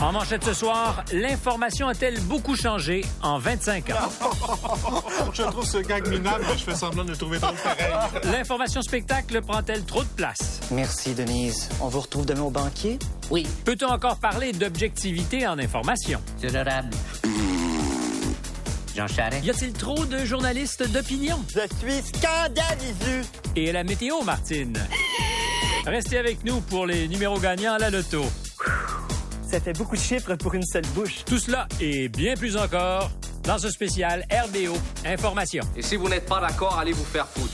En manchette ce soir, l'information a-t-elle beaucoup changé en 25 ans? Je trouve ce gag minable, mais je fais semblant de le trouver drôle pareil. L'information spectacle prend-elle trop de place? Merci, Denise. On vous retrouve demain au banquier? Oui. Peut-on encore parler d'objectivité en information? C'est honorable. Jean Charest. Y a-t-il trop de journalistes d'opinion? Je suis scandalisé. Et la météo, Martine? Restez avec nous pour les numéros gagnants à la loto. Ça fait beaucoup de chiffres pour une seule bouche. Tout cela et bien plus encore dans ce spécial RBO Information. Et si vous n'êtes pas d'accord, allez vous faire foutre.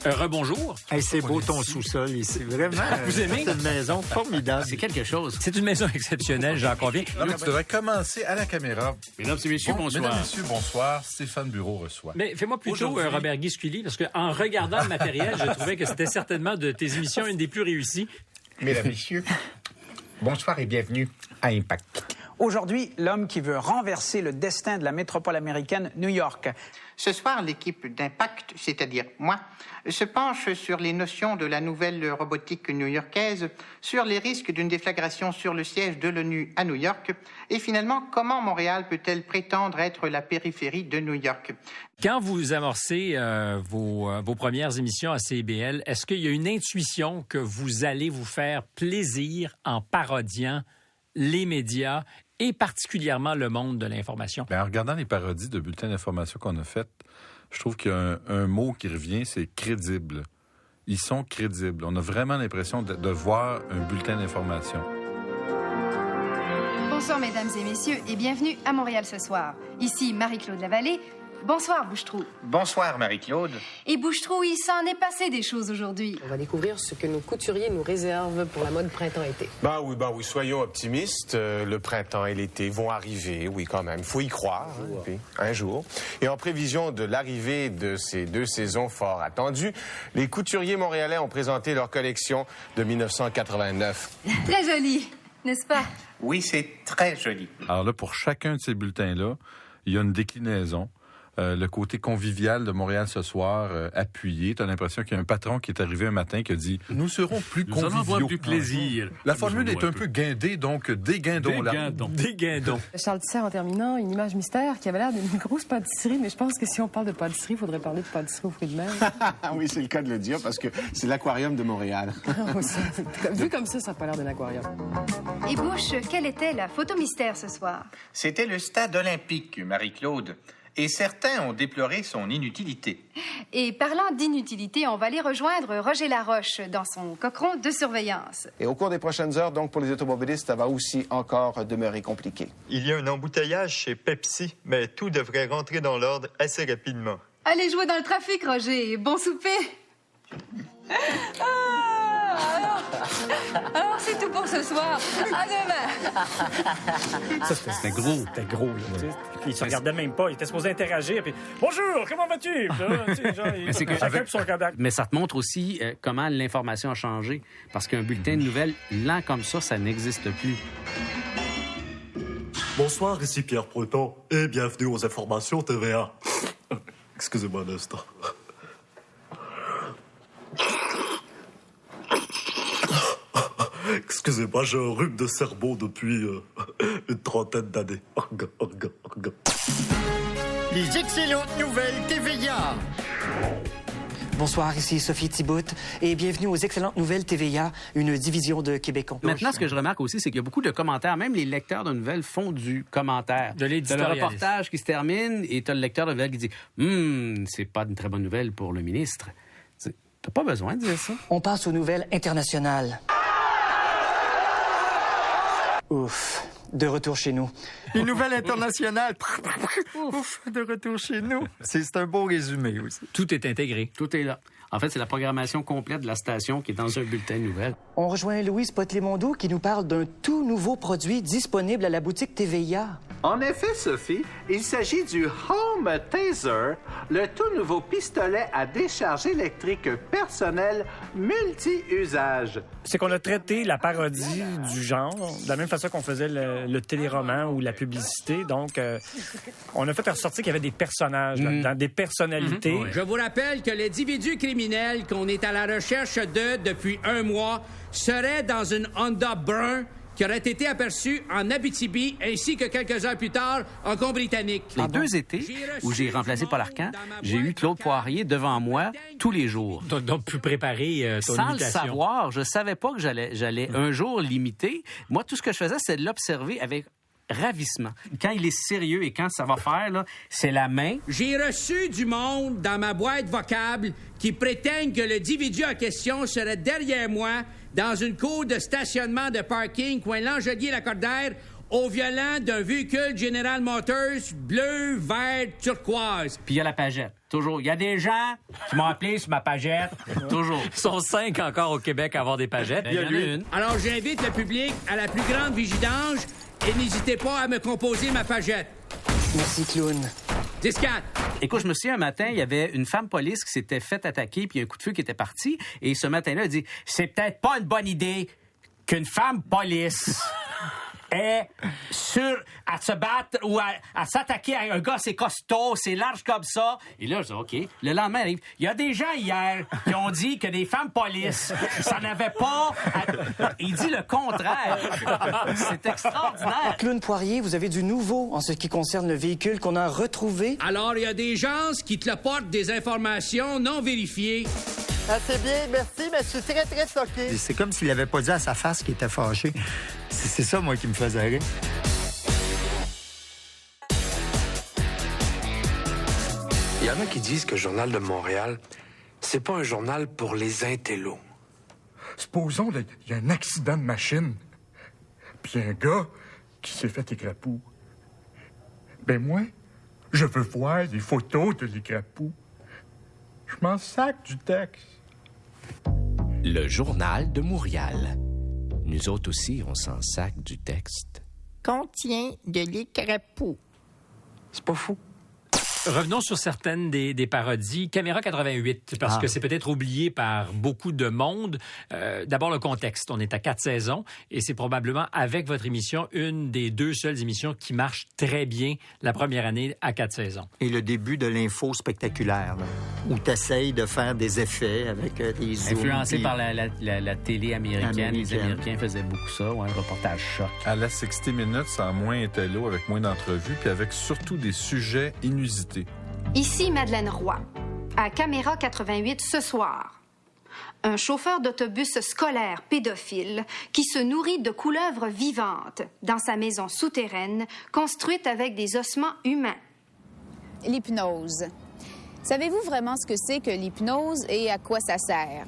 Rebonjour. Hey, c'est beau ton sous-sol ici, vraiment. Vous aimez? C'est une maison formidable. C'est quelque chose. C'est une maison exceptionnelle, j'en conviens. Non, mais tu devrais commencer à la caméra. Mesdames et messieurs, bonsoir. Mesdames et messieurs, bonsoir. Stéphane Bureau reçoit. Mais fais-moi plutôt Aujourd'hui- Robert Guisculi, parce qu'en regardant le matériel, je trouvais que c'était certainement de tes émissions une des plus réussies. Mesdames, Messieurs, bonsoir et bienvenue à Impact. Aujourd'hui, l'homme qui veut renverser le destin de la métropole américaine, New York. Ce soir, l'équipe d'Impact, c'est-à-dire moi, se penche sur les notions de la nouvelle robotique new-yorkaise, sur les risques d'une déflagration sur le siège de l'ONU à New York, et finalement, comment Montréal peut-elle prétendre être la périphérie de New York? Quand vous amorcez vos premières émissions à CIBL, est-ce qu'il y a une intuition que vous allez vous faire plaisir en parodiant les médias et particulièrement le monde de l'information? Ben, en regardant les parodies de bulletins d'information qu'on a faites, je trouve qu'il y a un mot qui revient, c'est crédible. Ils sont crédibles. On a vraiment l'impression de voir un bulletin d'information. Bonsoir mesdames et messieurs et bienvenue à Montréal ce soir. Ici Marie-Claude Lavallée. Bonsoir Bouchetrou. Bonsoir, Marie-Claude. Et Bouchetrou, il s'en est passé des choses aujourd'hui. On va découvrir ce que nos couturiers nous réservent pour la mode printemps-été. Bah oui, soyons optimistes. Le printemps et l'été vont arriver, oui, quand même. Faut y croire, hein, puis, un jour. Et en prévision de l'arrivée de ces deux saisons fort attendues, les couturiers montréalais ont présenté leur collection de 1989. Très joli, n'est-ce pas? Oui, c'est très joli. Alors là, pour chacun de ces bulletins-là, il y a une déclinaison. Le côté convivial de Montréal ce soir, appuyé. Tu as l'impression qu'il y a un patron qui est arrivé un matin qui a dit « Nous serons plus Nous allons conviviaux. » avoir du plaisir. La formule est un peu guindée, donc déguindons-la. Des guindons. Charles Tisser, en terminant, une image mystère qui avait l'air d'une grosse pâtisserie, mais je pense que si on parle de pâtisserie, il faudrait parler de pâtisserie aux fruits de mer. Oui, c'est le cas de le dire, parce que c'est l'aquarium de Montréal. Vu comme ça n'a pas l'air d'un aquarium. Et Bouche, quelle était la photo mystère ce soir? C'était le stade olympique, Marie-Claude. Et certains ont déploré son inutilité. Et parlant d'inutilité, on va aller rejoindre Roger Laroche dans son cochon de surveillance. Et au cours des prochaines heures, donc, pour les automobilistes, ça va aussi encore demeurer compliqué. Il y a un embouteillage chez Pepsi, mais tout devrait rentrer dans l'ordre assez rapidement. Allez jouer dans le trafic, Roger. Bon souper. Alors, c'est tout pour ce soir. À demain. Ça, c'était gros. C'était gros, là. Puis il se regardait même pas. Il était supposé interagir. Puis bonjour, comment vas-tu? Puis là, tu sais, genre, chacun pour son contact. Mais ça te montre aussi comment l'information a changé. Parce qu'un bulletin de nouvelles lent comme ça n'existe plus. Bonsoir, ici Pierre Proton, et bienvenue aux informations TVA. Excusez-moi un instant. Excusez-moi, j'ai un rhume de cerveau depuis une trentaine d'années. Les excellentes nouvelles TVA. Bonsoir, ici Sophie Thibault et bienvenue aux Excellentes Nouvelles TVA, une division de Québécois. Maintenant, ce que je remarque aussi, c'est qu'il y a beaucoup de commentaires. Même les lecteurs de nouvelles font du commentaire. De T'as le l'éditorialisme. reportage qui se termine et t'as le lecteur de nouvelles qui dit c'est pas une très bonne nouvelle pour le ministre. T'as pas besoin de dire ça. On passe aux nouvelles internationales. Ouf, de retour chez nous. Une nouvelle internationale. Ouf, de retour chez nous. C'est un beau résumé aussi. Tout est intégré. Tout est là. En fait, c'est la programmation complète de la station qui est dans un bulletin de nouvelles. On rejoint Louise Potlimondo qui nous parle d'un tout nouveau produit disponible à la boutique TVA. En effet, Sophie, il s'agit du Home Taser, le tout nouveau pistolet à décharge électrique personnel multi-usage. C'est qu'on a traité la parodie du genre de la même façon qu'on faisait le téléroman ou la publicité. Donc, on a fait ressortir qu'il y avait des personnages là-dedans, des personnalités. Je vous rappelle que l'individu criminel qu'on est à la recherche depuis 1 mois serait dans une Honda brun qui aurait été aperçu en Abitibi ainsi que quelques heures plus tard en Colombie-Britannique. Les 2 étés où j'ai remplacé Paul Arcand, j'ai eu Claude Poirier devant moi tous les jours. Donc plus préparer ton Sans imitation. le savoir, je savais pas que j'allais un jour l'imiter. Moi, tout ce que je faisais, c'est de l'observer avec ravissement. Quand il est sérieux et quand ça va faire, là, c'est la main. J'ai reçu du monde dans ma boîte vocable qui prétendent que l'individu en question serait derrière moi dans une cour de stationnement de parking coin Langelier-Lacordaire au volant d'un véhicule General Motors bleu, vert, turquoise. Puis il y a la pagette. Toujours. Il y a des gens qui m'ont appelé sur ma pagette. Toujours. Ils sont 5 encore au Québec à avoir des pagettes. Il y en a une. Alors j'invite le public à la plus grande vigilance et n'hésitez pas à me composer ma pagette. Merci, clown. 10-4. Écoute, je me souviens, un matin, il y avait une femme police qui s'était fait attaquer, puis il y a un coup de feu qui était parti. Et ce matin-là, elle dit, c'est peut-être pas une bonne idée qu'une femme police est à se battre ou à s'attaquer à un gars, c'est costaud, c'est large comme ça. Et là, je dis, OK. Le lendemain arrive. Il y a des gens hier qui ont dit que des femmes police, ça n'avait pas... Il dit le contraire. C'est extraordinaire. Clown Poirier, vous avez du nouveau en ce qui concerne le véhicule qu'on a retrouvé. Alors, il y a des gens qui te portent des informations non vérifiées. C'est bien, merci, mais je suis très, très choqué. C'est comme s'il avait pas dit à sa face qu'il était fâché. C'est ça, moi, qui me faisait rire. Il y en a qui disent que le Journal de Montréal, c'est pas un journal pour les intellos. Supposons qu'il y a un accident de machine, puis un gars qui s'est fait écrapou. Ben moi, je veux voir des photos de l'écrapou. Je m'en sac du texte. Le Journal de Montréal. Nous autres aussi, on s'en sac du texte. Contient de l'écrapou. C'est pas fou. Revenons sur certaines des parodies. Caméra 88, parce que c'est peut-être oublié par beaucoup de monde. D'abord, le contexte. On est à 4 saisons et c'est probablement, avec votre émission, une des 2 seules émissions qui marche très bien la première année à 4 saisons. Et le début de l'info spectaculaire, là, où tu essayes de faire des effets avec des zooms. Influencé par la télé américaine. Les Américains faisaient beaucoup ça, un reportage choc. À la 60 Minutes, ça a moins intello, avec moins d'entrevues, puis avec surtout des sujets inusités. Ici Madeleine Roy, à Caméra 88 ce soir. Un chauffeur d'autobus scolaire pédophile qui se nourrit de couleuvres vivantes dans sa maison souterraine construite avec des ossements humains. L'hypnose. Savez-vous vraiment ce que c'est que l'hypnose et à quoi ça sert?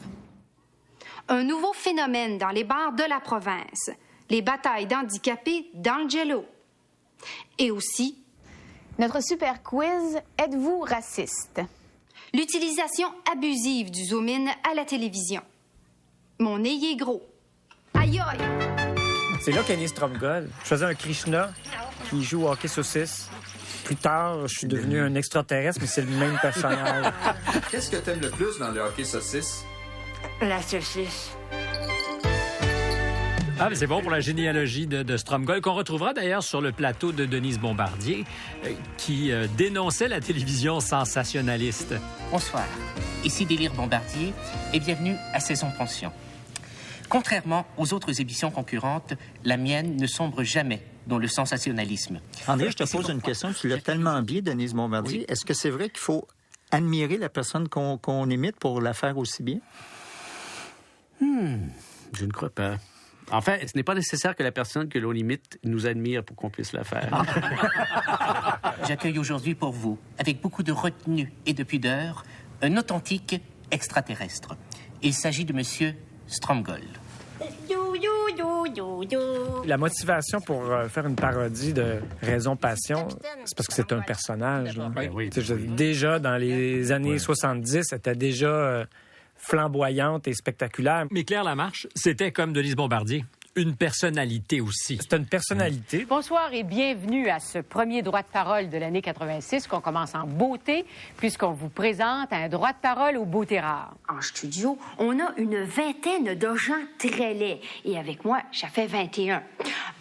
Un nouveau phénomène dans les bars de la province. Les batailles d'handicapés dans le jello. Et aussi... Notre super quiz, êtes-vous raciste? L'utilisation abusive du zoom-in à la télévision. Mon nez est gros. Aïe aïe! C'est là qu'est né Stromgol. Je faisais un Krishna qui joue au hockey saucisse. Plus tard, je suis devenu un extraterrestre, mais c'est le même personnage. Qu'est-ce que t'aimes le plus dans le hockey saucisse? La saucisse. Ah, mais c'est bon pour la généalogie de Stromgol, qu'on retrouvera d'ailleurs sur le plateau de Denise Bombardier, qui dénonçait la télévision sensationnaliste. Bonsoir, ici Délire Bombardier et bienvenue à Saison Pension. Contrairement aux autres émissions concurrentes, la mienne ne sombre jamais dans le sensationnalisme. André, je te pose une question. Tu l'as tellement bien, Denise Bombardier. Oui. Est-ce que c'est vrai qu'il faut admirer la personne qu'on imite pour la faire aussi bien? Je ne crois pas. En fait, ce n'est pas nécessaire que la personne que l'on imite nous admire pour qu'on puisse la faire. J'accueille aujourd'hui pour vous, avec beaucoup de retenue et de pudeur, un authentique extraterrestre. Il s'agit de Monsieur Stromgol. La motivation pour faire une parodie de Raison Passion, c'est parce que c'est un personnage. Là. Oui. Déjà, dans les années 70, c'était déjà... flamboyante et spectaculaire. Mais Claire Lamarche, c'était comme Denise Bombardier, une personnalité aussi. C'est une personnalité. Bonsoir et bienvenue à ce premier droit de parole de l'année 86 qu'on commence en beauté puisqu'on vous présente un droit de parole aux beautés rares. En studio, on a une vingtaine de gens très laids et avec moi, ça fait 21.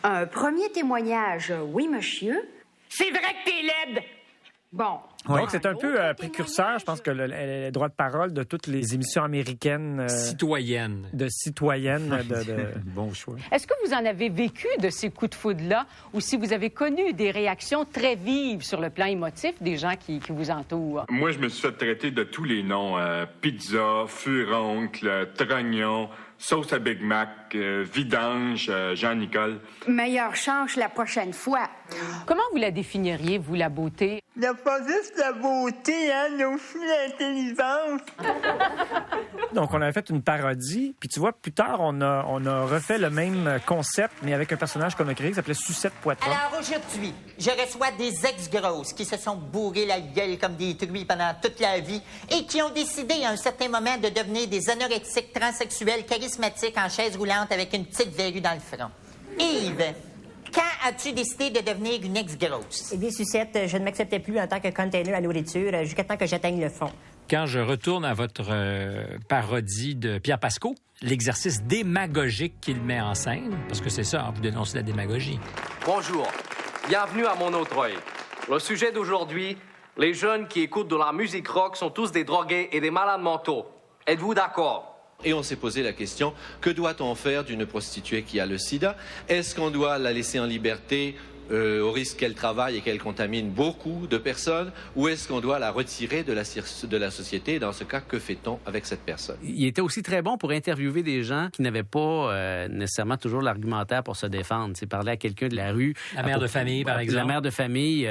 Un premier témoignage, oui monsieur. C'est vrai que t'es laide! Bon. Donc, c'est un peu précurseur, je pense, que le droit de parole de toutes les émissions américaines. Citoyennes. De citoyennes. Bon choix. Est-ce que vous en avez vécu de ces coups de foudre-là ou si vous avez connu des réactions très vives sur le plan émotif des gens qui vous entourent? Moi, je me suis fait traiter de tous les noms. Pizza, furoncle, trognon, sauce à Big Mac, vidange, Jean-Nicole. Meilleure chance la prochaine fois. Comment vous la définiriez, vous, la beauté? Il n'y a pas juste la beauté, hein, il y a aussi l'intelligence. Donc, on avait fait une parodie. Puis tu vois, plus tard, on a refait le même concept, mais avec un personnage qu'on a créé qui s'appelait Sucette Poitras. Alors aujourd'hui, je reçois des ex-grosses qui se sont bourrées la gueule comme des truies pendant toute leur vie et qui ont décidé à un certain moment de devenir des anorexiques transsexuels charismatiques en chaise roulante avec une petite verrue dans le front. Yves, quand as-tu décidé de devenir une ex-grosse? Eh bien, Sucette, je ne m'acceptais plus en tant que container à nourriture jusqu'à temps que j'atteigne le fond. Quand je retourne à votre parodie de Pierre Pascot, l'exercice démagogique qu'il met en scène, parce que c'est ça, hein, vous dénoncez la démagogie. Bonjour, bienvenue à mon autre œil. Le sujet d'aujourd'hui, les jeunes qui écoutent de la musique rock sont tous des drogués et des malades mentaux. Êtes-vous d'accord? Et on s'est posé la question, que doit-on faire d'une prostituée qui a le sida? Est-ce qu'on doit la laisser en liberté au risque qu'elle travaille et qu'elle contamine beaucoup de personnes? Ou est-ce qu'on doit la retirer de la société? Dans ce cas, que fait-on avec cette personne? Il était aussi très bon pour interviewer des gens qui n'avaient pas nécessairement toujours l'argumentaire pour se défendre. C'est parler à quelqu'un de la rue. La mère de famille, par exemple. La mère de famille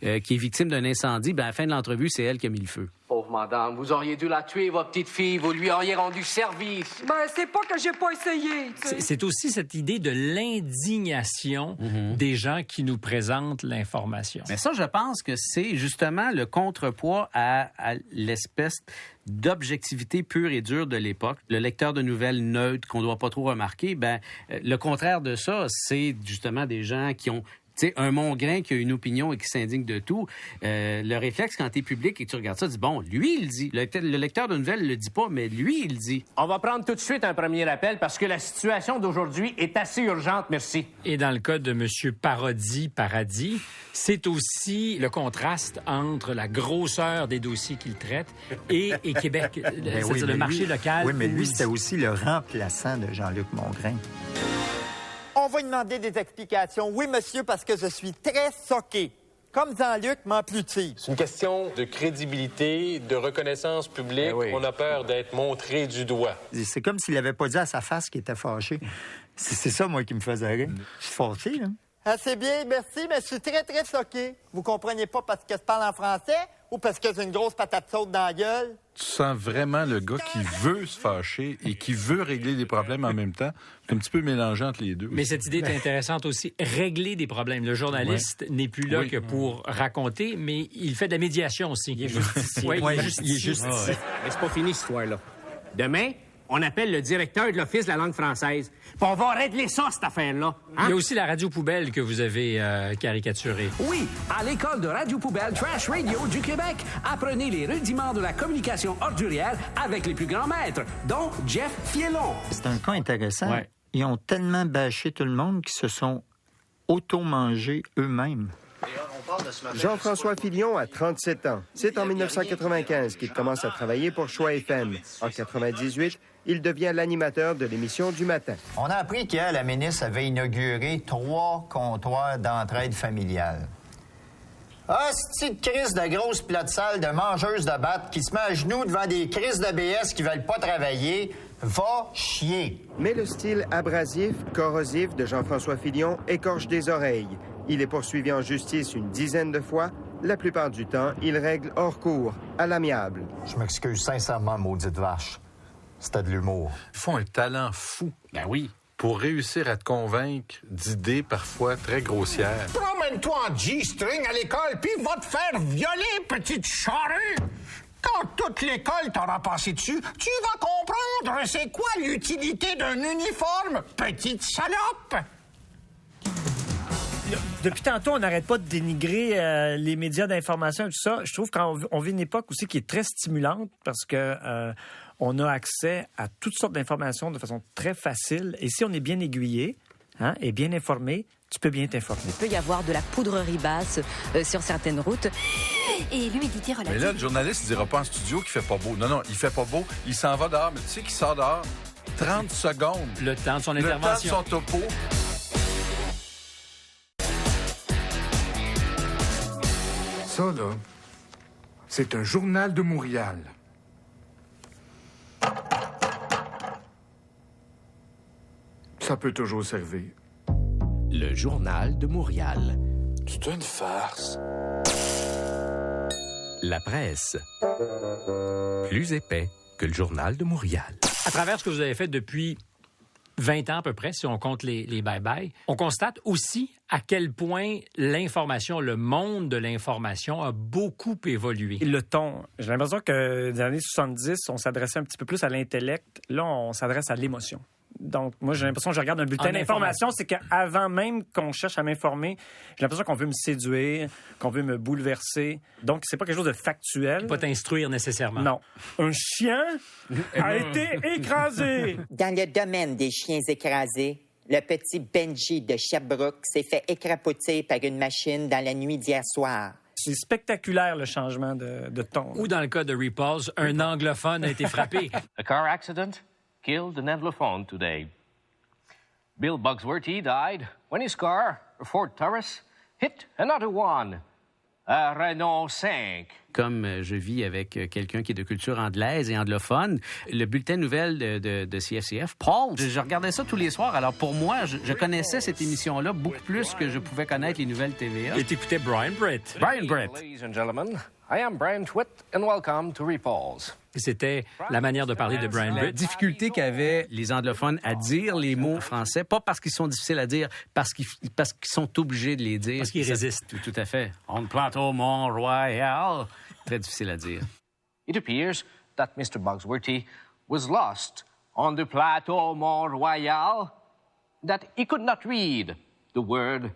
qui est victime d'un incendie. Ben, à la fin de l'entrevue, c'est elle qui a mis le feu. Pauvre madame, vous auriez dû la tuer, votre petite fille. Vous lui auriez rendu service. Ben, c'est pas que j'ai pas essayé. C'est aussi cette idée de l'indignation des gens qui nous présentent l'information. Mais ça, je pense que c'est justement le contrepoids à l'espèce d'objectivité pure et dure de l'époque. Le lecteur de nouvelles neutre qu'on ne doit pas trop remarquer, le contraire de ça, c'est justement des gens qui ont un Mongrain qui a une opinion et qui s'indigne de tout. Le réflexe, quand tu es public et que tu regardes ça, tu dis, bon, lui, il dit. Le lecteur de nouvelles ne le dit pas, mais lui, il dit. On va prendre tout de suite un premier appel parce que la situation d'aujourd'hui est assez urgente, merci. Et dans le cas de M. Paradis, c'est aussi le contraste entre la grosseur des dossiers qu'il traite et Québec, c'est-à-dire le marché local. Oui, mais lui, c'était aussi le remplaçant de Jean-Luc Mongrain. On va lui demander des explications. Oui, monsieur, parce que je suis très soqué. Comme Jean-Luc, m'en plus-t-il. C'est une question de crédibilité, de reconnaissance publique. Oui. On a peur d'être montré du doigt. C'est comme s'il n'avait pas dit à sa face qu'il était fâché. C'est ça, moi, qui me faisait rire. Je suis fâché, là. Assez bien, merci, mais je suis très, très soqué. Vous comprenez pas parce que je parle en français ou parce que j'ai une grosse patate chaude dans la gueule? Tu sens vraiment le gars qui veut se fâcher et qui veut régler des problèmes en même temps. C'est un petit peu mélangé entre les deux. Mais cette idée est intéressante aussi. Régler des problèmes. Le journaliste n'est plus là que pour raconter, mais il fait de la médiation aussi. Il est justicier. Il est justicier. Mais c'est pas fini, cette histoire-là. Demain, on appelle le directeur de l'Office de la langue française. Puis on va régler ça, cette affaire-là. Hein? Il y a aussi la radio poubelle que vous avez caricaturée. Oui, à l'école de Radio Poubelle Trash Radio du Québec. Apprenez les rudiments de la communication ordurière avec les plus grands maîtres, dont Jeff Fielon. C'est un cas intéressant. Ouais. Ils ont tellement bâché tout le monde qu'ils se sont auto-mangés eux-mêmes. Jean-François Filion a 37 ans. C'est en 1995 qu'il commence à travailler pour Choix FM. En 98, il devient l'animateur de l'émission du matin. On a appris qu'hier, la ministre avait inauguré 3 comptoirs d'entraide familiale. Ah, c'est une crise de grosse plate sale de mangeuse de batte qui se met à genoux devant des crises de BS qui veulent pas travailler. Va chier. Mais le style abrasif, corrosif de Jean-François Filion écorche des oreilles. Il est poursuivi en justice une dizaine de fois. La plupart du temps, il règle hors cours, à l'amiable. Je m'excuse sincèrement, maudite vache. C'était de l'humour. Ils font un talent fou. Ben oui. Pour réussir à te convaincre d'idées parfois très grossières. Promène-toi en G-string à l'école, puis va te faire violer, petite charrue! Quand toute l'école t'aura passé dessus, tu vas comprendre c'est quoi l'utilité d'un uniforme, petite salope! Depuis tantôt, on n'arrête pas de dénigrer les médias d'information et tout ça. Je trouve qu'on vit une époque aussi qui est très stimulante parce que on a accès à toutes sortes d'informations de façon très facile. Et si on est bien aiguillé et bien informé, tu peux bien t'informer. Il peut y avoir de la poudrerie basse sur certaines routes. Et l'humidité relative. Mais là, le journaliste ne dira pas en studio qu'il fait pas beau. Non, il fait pas beau. Il s'en va dehors. Mais tu sais qu'il sort dehors 30 secondes. Le temps de son intervention. Le temps de son topo. Ça, là, c'est un journal de Montréal. Ça peut toujours servir. Le journal de Montréal. C'est une farce. La presse. Plus épais que le journal de Montréal. À travers ce que vous avez fait depuis 20 ans à peu près, si on compte les bye-bye, on constate aussi à quel point l'information, le monde de l'information a beaucoup évolué. Et le ton, j'ai l'impression que dans les années 70, on s'adressait un petit peu plus à l'intellect. Là, on s'adresse à l'émotion. Donc, moi, j'ai l'impression que je regarde un bulletin d'information, c'est qu'avant même qu'on cherche à m'informer, j'ai l'impression qu'on veut me séduire, qu'on veut me bouleverser. Donc, c'est pas quelque chose de factuel. Pas t'instruire nécessairement. Non. Un chien a été écrasé. Dans le domaine des chiens écrasés, le petit Benji de Sherbrooke s'est fait écrapoter par une machine dans la nuit d'hier soir. C'est spectaculaire, le changement de ton. Ou dans le cas de Repulse, un anglophone a été frappé. A car accident killed an anglophone today. Bill Bugsworthy died when his car, a Ford Taurus, hit another one, a Renault 5. Comme je vis avec quelqu'un qui est de culture anglaise et anglophone, le bulletin nouvelle de CFCF, Paul, je regardais ça tous les soirs. Alors pour moi, je connaissais cette émission-là beaucoup plus que je pouvais connaître les nouvelles TVA. Et t'écoutais Brian Britt. Brian Britt. Ladies and gentlemen, I am Brian Twitt and welcome to Repulse. C'était la manière de parler de Brian Britt. La difficulté qu'avaient les anglophones à dire les mots français, pas parce qu'ils sont difficiles à dire, parce qu'ils sont obligés de les dire. Parce qu'ils résistent. Tout à fait. On plateau Mont-Royal. Très difficile à dire. It appears that Mr. Bugsworthy was lost on the plateau Mont-Royal, that he could not read the word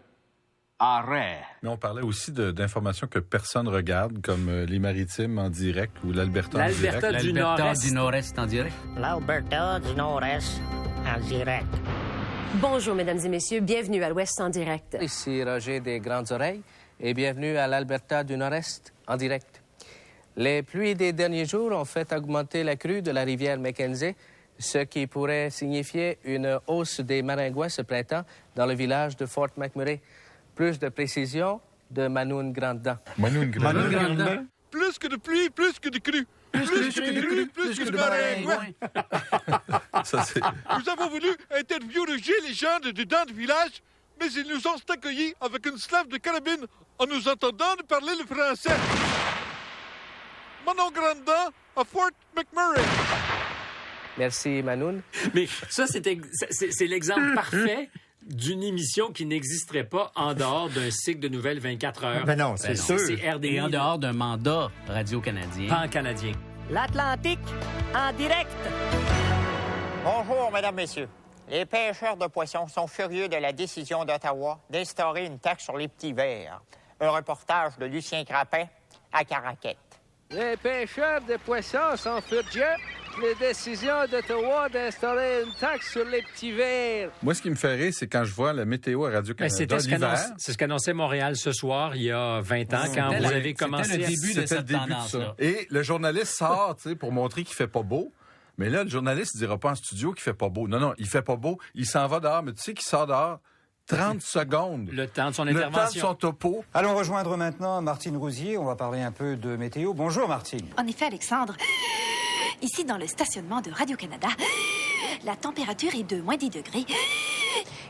arrêt. Mais on parlait aussi d'informations que personne regarde, comme les Maritimes en direct ou l'Alberta en direct. L'Alberta du Nord-Est en direct. L'Alberta du Nord-Est en direct. Bonjour, mesdames et messieurs. Bienvenue à l'Ouest en direct. Ici Roger des Grandes Oreilles et bienvenue à l'Alberta du Nord-Est en direct. Les pluies des derniers jours ont fait augmenter la crue de la rivière Mackenzie, ce qui pourrait signifier une hausse des maringouins ce printemps dans le village de Fort McMurray. Plus de précision de Manoun Grandin. Manoun Grandin. Plus que de pluie, plus que de crue. Plus que de crue, plus que de maringouins. Nous avons voulu interviewer les gens de dedans du village, mais ils nous ont accueillis avec une slave de carabine en nous entendant parler le français. Manon Grandin à Fort McMurray. Merci, Manoun. Mais ça, c'est l'exemple parfait d'une émission qui n'existerait pas en dehors d'un cycle de nouvelles 24 heures. Ben non, c'est sûr. C'est RDI. Et en dehors d'un mandat radio-canadien. Pan-canadien. L'Atlantique en direct. Bonjour, mesdames, messieurs. Les pêcheurs de poissons sont furieux de la décision d'Ottawa d'instaurer une taxe sur les petits vers. Un reportage de Lucien Crapin à Caraquette. Les pêcheurs de poissons sont furieux de la décision d'Ottawa d'instaurer une taxe sur les petits vers. Moi, ce qui me fait rire, c'est quand je vois la météo à Radio-Canada l'hiver. C'est ce qu'annonçait Montréal ce soir, il y a 20 ans, quand vous avez commencé. C'était le début de ça. Et le journaliste sort, tu sais, pour montrer qu'il fait pas beau. Mais là, le journaliste ne dira pas en studio qu'il fait pas beau. Non, il fait pas beau. Il s'en va dehors. Mais tu sais qu'il sort dehors 30 secondes. Le temps de son intervention. Le temps de son topo. Allons rejoindre maintenant Martine Rousier. On va parler un peu de météo. Bonjour, Martine. En effet, Alexandre, ici dans le stationnement de Radio-Canada, la température est de moins 10 degrés.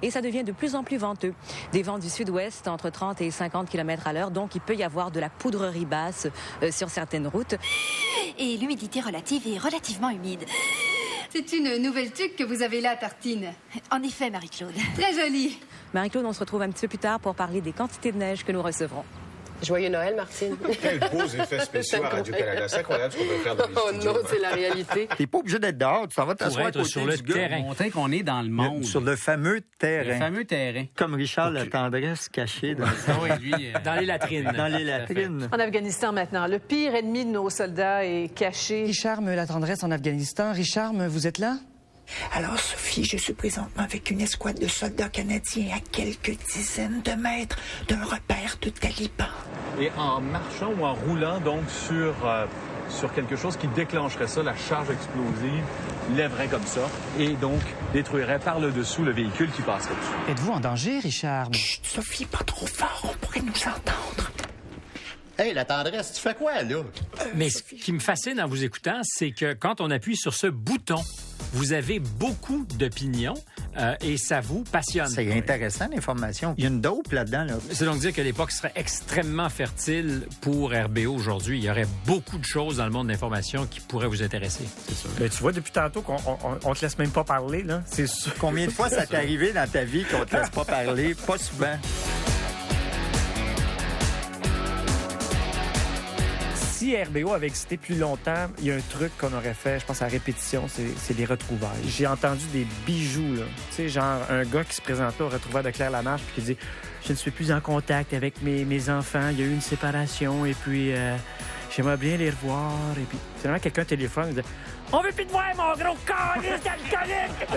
Et ça devient de plus en plus venteux. Des vents du sud-ouest entre 30 et 50 km à l'heure, donc il peut y avoir de la poudrerie basse sur certaines routes. Et l'humidité relative est relativement humide. C'est une nouvelle tuque que vous avez là, Tartine. En effet, Marie-Claude. Très jolie. Marie-Claude, on se retrouve un petit peu plus tard pour parler des quantités de neige que nous recevrons. Joyeux Noël, Martine. Quel beaux effets spéciaux à Radio-Canada. C'est incroyable ce qu'on peut faire dans les studios. Oh non, c'est la réalité. T'es pas obligé d'être dehors. Tu s'en vas t'asseoir à côté sur le terrain. Montrer qu'on est dans le monde. Sur le fameux terrain. Le fameux terrain. Comme Richard La Tendresse caché dans dans les latrines. Dans les latrines. En Afghanistan maintenant, le pire ennemi de nos soldats est caché. Richard La Tendresse en Afghanistan. Richard, vous êtes là? Alors, Sophie, je suis présentement avec une escouade de soldats canadiens à quelques dizaines de mètres d'un repère de talibans. Et en marchant ou en roulant donc sur quelque chose qui déclencherait ça, la charge explosive lèverait comme ça et donc détruirait par le dessous le véhicule qui passerait dessus. Êtes-vous en danger, Richard? Chut, Sophie, pas trop fort, on pourrait nous entendre. Hey, La Tendresse, tu fais quoi, là? Mais ce qui me fascine en vous écoutant, c'est que quand on appuie sur ce bouton, vous avez beaucoup d'opinions et ça vous passionne. C'est intéressant, l'information. Il y a une dope là-dedans. Là. C'est donc dire que l'époque serait extrêmement fertile pour RBO aujourd'hui. Il y aurait beaucoup de choses dans le monde de l'information qui pourraient vous intéresser. C'est sûr. Mais tu vois, depuis tantôt qu'on te laisse même pas parler, là. C'est sûr. Combien de fois ça t'est arrivé dans ta vie qu'on te laisse pas parler? Pas souvent. Si RBO avait existé plus longtemps, il y a un truc qu'on aurait fait, je pense à répétition, c'est les retrouvailles. J'ai entendu des bijoux, là. Tu sais, genre un gars qui se présente là au retrouvailles de Claire Lamarche puis qui dit « Je ne suis plus en contact avec mes enfants, il y a eu une séparation et puis j'aimerais bien les revoir. » Et puis finalement, quelqu'un téléphone et dit « On veut plus te voir, mon gros calice d'alcoolique! »